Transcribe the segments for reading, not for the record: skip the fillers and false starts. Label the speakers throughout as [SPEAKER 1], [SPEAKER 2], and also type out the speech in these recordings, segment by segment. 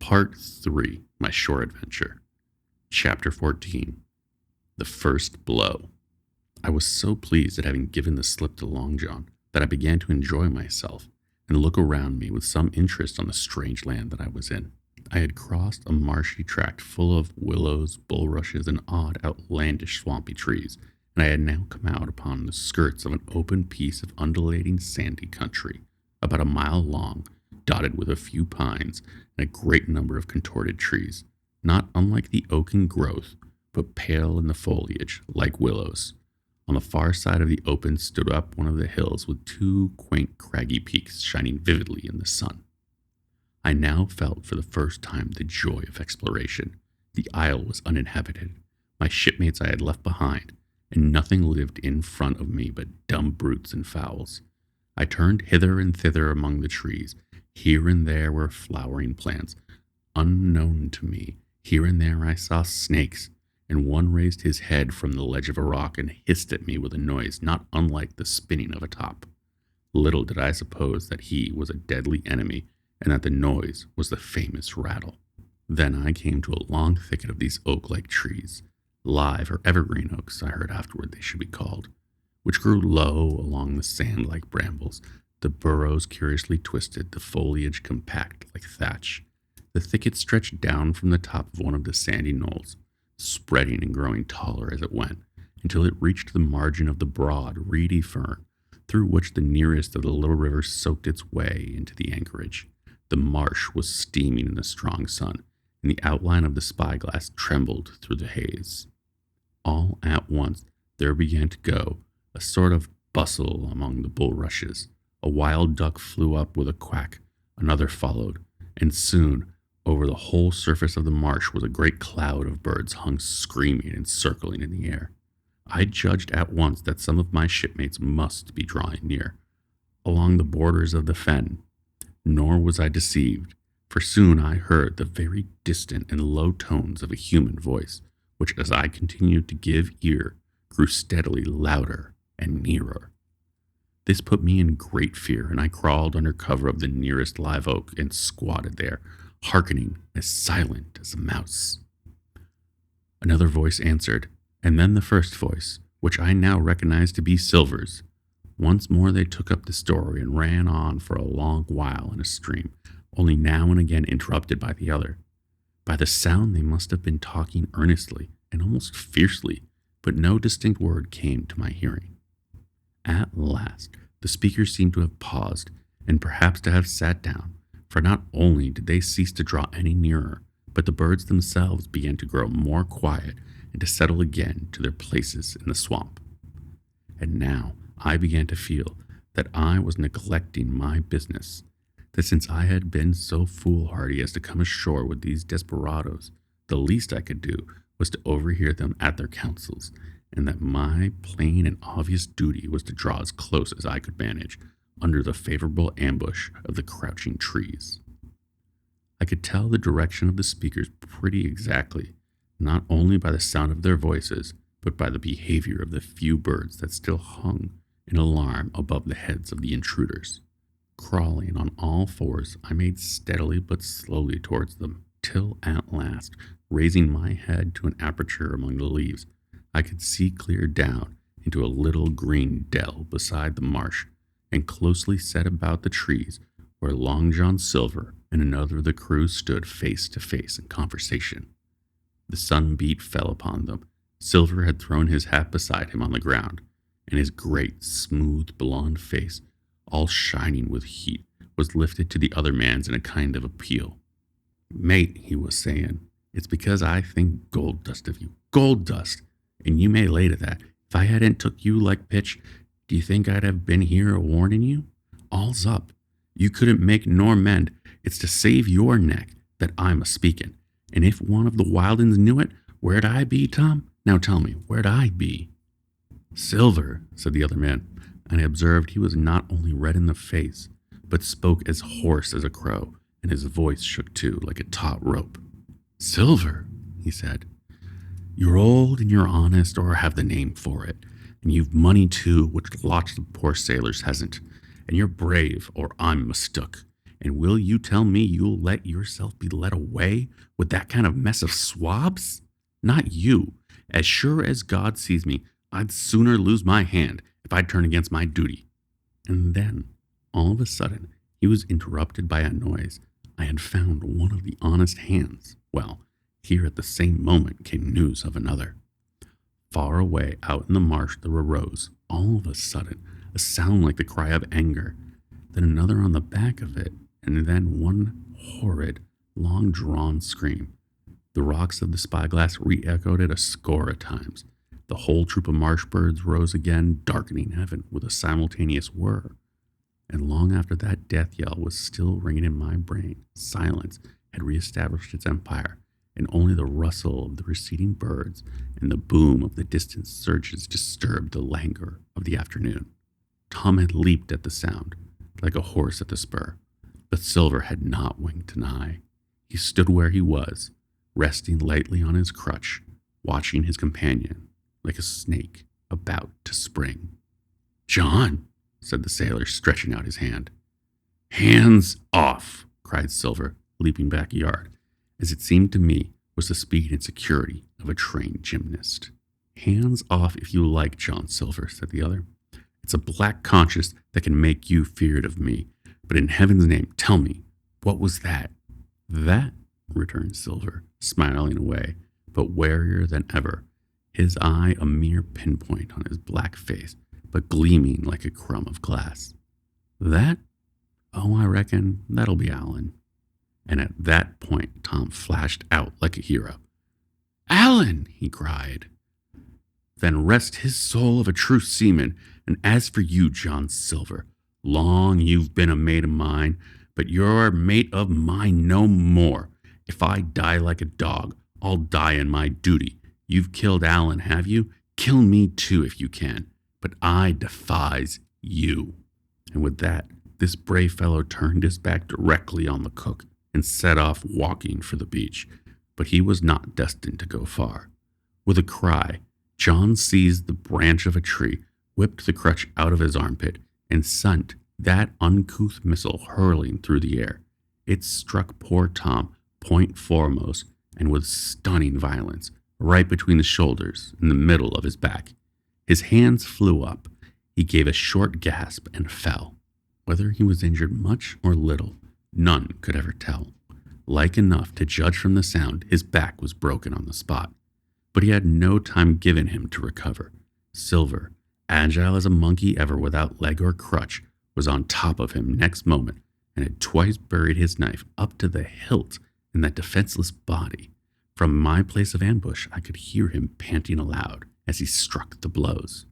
[SPEAKER 1] Part 3, My Shore Adventure. Chapter 14, The First Blow. I was so pleased at having given the slip to Long John that I began to enjoy myself and look around me with some interest on the strange land that I was in. I had crossed a marshy tract full of willows, bulrushes, and odd, outlandish swampy trees, and I had now come out upon the skirts of an open piece of undulating sandy country, about a mile long, dotted with a few pines and a great number of contorted trees, not unlike the oaken growth, but pale in the foliage, like willows. On the far side of the open stood up one of the hills with two quaint craggy peaks shining vividly in the sun. I now felt for the first time the joy of exploration. The isle was uninhabited. My shipmates I had left behind, and nothing lived in front of me but dumb brutes and fowls. I turned hither and thither among the trees. Here and there were flowering plants, unknown to me. Here and there I saw snakes, and one raised his head from the ledge of a rock and hissed at me with a noise not unlike the spinning of a top. Little did I suppose that he was a deadly enemy, and that the noise was the famous rattle. Then I came to a long thicket of these oak-like trees, live or evergreen oaks, I heard afterward they should be called, which grew low along the sand like brambles, the burrows curiously twisted, the foliage compact like thatch. The thicket stretched down from the top of one of the sandy knolls, spreading and growing taller as it went, until it reached the margin of the broad, reedy fern, through which the nearest of the little rivers soaked its way into the anchorage. The marsh was steaming in the strong sun, and the outline of the spyglass trembled through the haze. All at once there began to go a sort of bustle among the bulrushes. A wild duck flew up with a quack, another followed, and soon over the whole surface of the marsh was a great cloud of birds hung screaming and circling in the air. I judged at once that some of my shipmates must be drawing near, along the borders of the fen. Nor was I deceived, for soon I heard the very distant and low tones of a human voice, which, as I continued to give ear, grew steadily louder and nearer. This put me in great fear, and I crawled under cover of the nearest live oak and squatted there, hearkening, as silent as a mouse. Another voice answered, and then the first voice, which I now recognized to be Silver's. Once more they took up the story and ran on for a long while in a stream, only now and again interrupted by the other. By the sound they must have been talking earnestly and almost fiercely, but no distinct word came to my hearing. At last the speakers seemed to have paused, and perhaps to have sat down, for not only did they cease to draw any nearer, but the birds themselves began to grow more quiet and to settle again to their places in the swamp. And now I began to feel that I was neglecting my business, that since I had been so foolhardy as to come ashore with these desperadoes, the least I could do was to overhear them at their councils, and that my plain and obvious duty was to draw as close as I could manage under the favorable ambush of the crouching trees. I could tell the direction of the speakers pretty exactly, not only by the sound of their voices, but by the behavior of the few birds that still hung in alarm above the heads of the intruders. Crawling on all fours, I made steadily but slowly towards them, till at last, raising my head to an aperture among the leaves, I could see clear down into a little green dell beside the marsh, and closely set about the trees, where Long John Silver and another of the crew stood face to face in conversation. The sunbeat fell upon them. Silver had thrown his hat beside him on the ground, and his great, smooth, blond face, all shining with heat, was lifted to the other man's in a kind of appeal. "Mate," he was saying, "it's because I think gold dust of you. Gold dust! And you may lay to that. If I hadn't took you like pitch, do you think I'd have been here a-warning you? All's up. You couldn't make nor mend. It's to save your neck that I'm a-speaking. And if one of the wild 'uns knew it, where'd I be, Tom? Now tell me, where'd I be?" "Silver," said the other man, and I observed he was not only red in the face, but spoke as hoarse as a crow, and his voice shook too, like a taut rope. "Silver," he said, "you're old and you're honest, or have the name for it, and you've money too, which lots of poor sailors hasn't, and you're brave, or I'm mistook, And will you tell me you'll let yourself be led away with that kind of mess of swabs? Not you. As sure as God sees me, I'd sooner lose my hand if I'd turn against my duty. And then, all of a sudden, he was interrupted by a noise. I had found one of the honest hands. Well, here at the same moment came news of another. Far away out in the marsh there arose, all of a sudden, a sound like the cry of anger, then another on the back of it, and then one horrid, long-drawn scream. The rocks of the spyglass re-echoed it a score of times. The whole troop of marsh birds rose again, darkening heaven with a simultaneous whir. And long after that death yell was still ringing in my brain, silence had reestablished its empire, and only the rustle of the receding birds and the boom of the distant surges disturbed the languor of the afternoon. Tom had leaped at the sound, like a horse at the spur, but Silver had not winked an eye. He stood where he was, resting lightly on his crutch, watching his companion, like a snake about to spring. "John," said the sailor, stretching out his hand. "Hands off," cried Silver, leaping back a yard, as it seemed to me was the speed and security of a trained gymnast. "Hands off if you like, John Silver," said the other. "It's a black conscience that can make you feared of me. But in heaven's name, tell me, what was that?" "That," returned Silver, smiling away, but warier than ever, his eye a mere pinpoint on his black face, but gleaming like a crumb of glass. "That? Oh, I reckon that'll be Alan." And at that point, Tom flashed out like a hero. "Alan!" he cried. "Then rest his soul of a true seaman. And as for you, John Silver, long you've been a mate of mine, but you're a mate of mine no more. If I die like a dog, I'll die in my duty. You've killed Alan, have you? Kill me too if you can. But I defies you." And with that, this brave fellow turned his back directly on the cook and set off walking for the beach. But he was not destined to go far. With a cry, John seized the branch of a tree, whipped the crutch out of his armpit, and sent that uncouth missile hurling through the air. It struck poor Tom point foremost and with stunning violence, right between the shoulders in the middle of his back. His hands flew up. He gave a short gasp and fell. Whether he was injured much or little, none could ever tell. Like enough to judge from the sound, his back was broken on the spot. But he had no time given him to recover. Silver, agile as a monkey ever without leg or crutch, was on top of him next moment and had twice buried his knife up to the hilt in that defenseless body. From my place of ambush, I could hear him panting aloud as he struck the blows.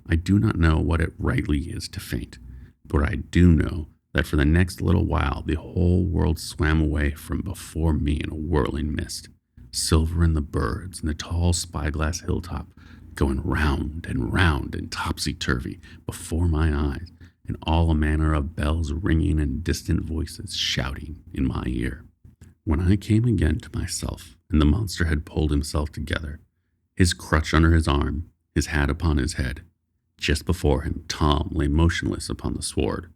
[SPEAKER 1] I do not know what it rightly is to faint, but I do know that for the next little while the whole world swam away from before me in a whirling mist. Silver and the birds and the tall spyglass hilltop going round and topsy-turvy before my eyes, and all manner of bells ringing and distant voices shouting in my ear. When I came again to myself, and the monster had pulled himself together, his crutch under his arm, his hat upon his head, just before him Tom lay motionless upon the sward,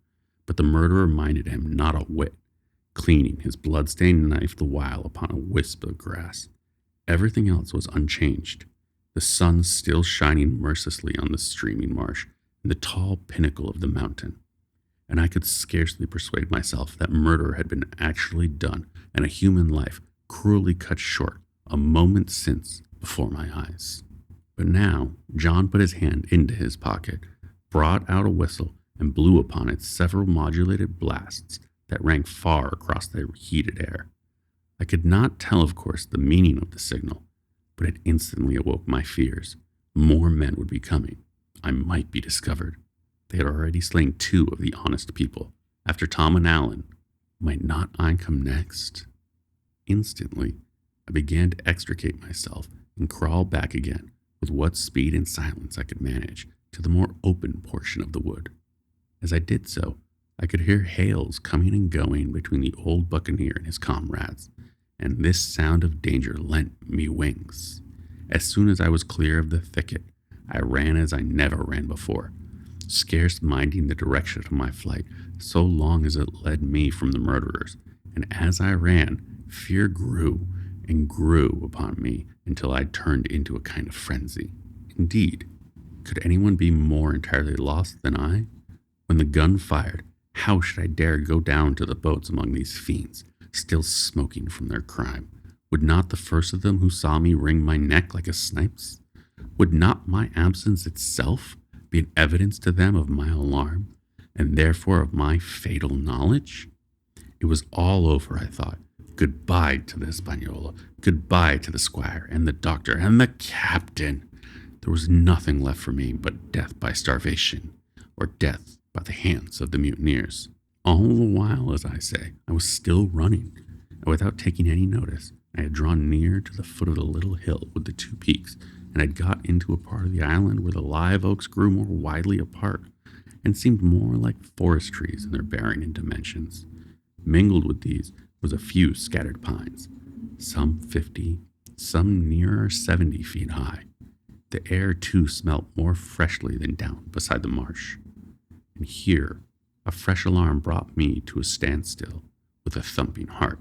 [SPEAKER 1] but the murderer minded him not a whit, cleaning his blood-stained knife the while upon a wisp of grass. Everything else was unchanged, the sun still shining mercilessly on the streaming marsh and the tall pinnacle of the mountain, and I could scarcely persuade myself that murder had been actually done and a human life cruelly cut short a moment since before my eyes. But now John put his hand into his pocket, brought out a whistle, and blew upon it several modulated blasts that rang far across the heated air. I could not tell, of course, the meaning of the signal, but it instantly awoke my fears. More men would be coming. I might be discovered. They had already slain 2 of the honest people. After Tom and Alan, might not I come next? Instantly, I began to extricate myself and crawl back again with what speed and silence I could manage to the more open portion of the wood. As I did so, I could hear hails coming and going between the old buccaneer and his comrades, and this sound of danger lent me wings. As soon as I was clear of the thicket, I ran as I never ran before. scarce minding the direction of my flight, so long as it led me from the murderers. And as I ran, fear grew and grew upon me until I turned into a kind of frenzy. Indeed, could anyone be more entirely lost than I? When the gun fired, how should I dare go down to the boats among these fiends, still smoking from their crime? Would not the first of them who saw me wring my neck like a snipe's? Would not my absence itself be an evidence to them of my alarm, and therefore of my fatal knowledge? It was all over, I thought. Goodbye to the Hispaniola, goodbye to the squire, and the doctor, and the captain. There was nothing left for me but death by starvation, or death by the hands of the mutineers. All the while, as I say, I was still running, and without taking any notice, I had drawn near to the foot of the little hill with the two peaks, and had got into a part of the island where the live oaks grew more widely apart, and seemed more like forest trees in their bearing and dimensions. Mingled with these was a few scattered pines, some 50, some nearer 70 feet high. The air, too, smelt more freshly than down beside the marsh. And here, a fresh alarm brought me to a standstill with a thumping heart.